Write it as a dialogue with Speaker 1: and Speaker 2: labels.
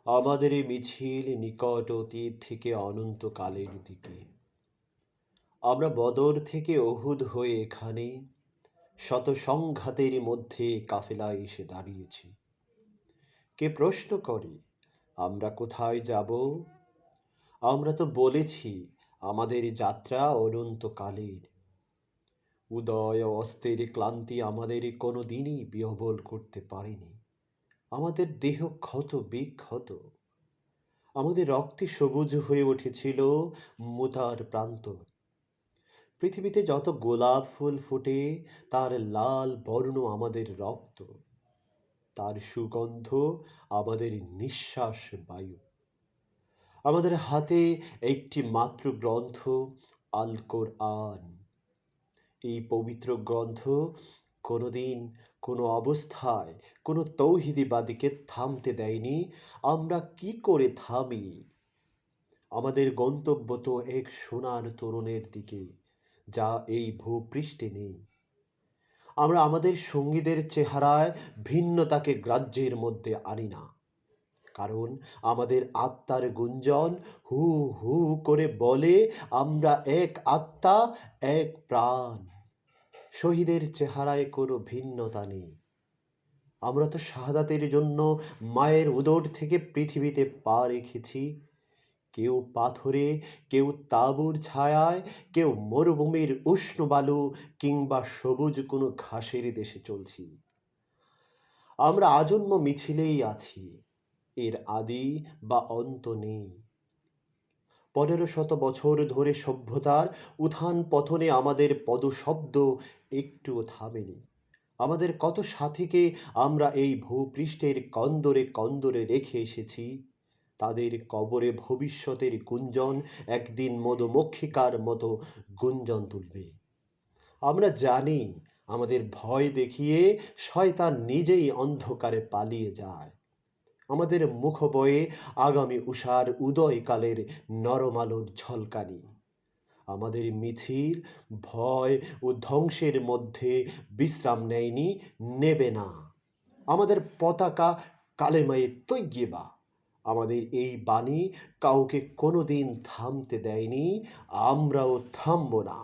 Speaker 1: আমাদের এই মিছিল নিকট অতীত থেকে অনন্তকালের দিকে। আমরা বদর থেকে অহুদ হয়ে এখানে শত সংঘাতের মধ্যে কাফেলায় এসে দাঁড়িয়েছি। কে প্রশ্ন করে আমরা কোথায় যাব? আমরা তো বলেছি আমাদের যাত্রা অনন্তকালের। উদয় ও অস্তের ক্লান্তি আমাদের কোনো দিনই বিহবল করতে পারেনি। আমাদের দেহ ক্ষত বিক্ষত, আমাদের রক্তে সবুজ হয়ে উঠেছিল মুতার প্রান্ত। পৃথিবীতে যত গোলাপ ফুল ফোটে তার লাল বর্ণ আমাদের রক্ত, তার সুগন্ধ আমাদের নিঃশ্বাস বায়ু। আমাদের হাতে একটি মাত্র গ্রন্থ, আল কোরআন। এই পবিত্র গ্রন্থ কোনোদিন কোনো অবস্থায় কোনো তৌহিদিবাদীকে থামতে দেয়নি। আমরা কি করে থামি? আমাদের গন্তব্য তো এক সোনার তরুণের দিকে, যা এই ভূপৃষ্ঠে নেই। আমরা আমাদের সঙ্গীদের চেহারায় ভিন্নতাকে গ্রাহ্যের মধ্যে আনি না, কারণ আমাদের আত্মার গুঞ্জন হু হু করে বলে আমরা এক আত্মা, এক প্রাণ। শহীদের চেহারায় কোনো ভিন্নতা নেই। আমরা তো শাহাদাতের জন্য মায়ের উদর থেকে পৃথিবীতে পা রেখেছি। কেউ পাথরে, কেউ তাঁবুর ছায়ায়, কেউ মরুভূমির উষ্ণ বালু কিংবা সবুজ কোনো ঘাসের দেশে চলছি। আমরা আজন্ম মিছিলেই আছি, এর আদি বা অন্ত নেই। ১৫০০ বছর ধরে সভ্যতার উত্থান পতনে আমাদের পদশব্দ একটুও থামেনি। আমাদের কত সাথীকে আমরা এই ভূপৃষ্ঠের কন্দরে কন্দরে রেখে এসেছি। তাদের কবরে ভবিষ্যতের গুঞ্জন একদিন মধুমক্ষিকার মতো গুঞ্জন তুলবে। আমরা জানি আমাদের ভয় দেখিয়ে শয়তান নিজেই অন্ধকারে পালিয়ে যায়। আমাদের মুখবয়ে আগামী উষার উদয়কালের নরম আলোর ঝলকানি। আমাদের মিছিল ভয় ও ধ্বংসের মধ্যে বিশ্রাম নেয়নি, নেবে না। আমাদের পতাকা কালেমায়ে তৈয়্যিবা। আমাদের এই বাণী কাউকে কোনোদিন থামতে দেয়নি, আমরাও থামব না।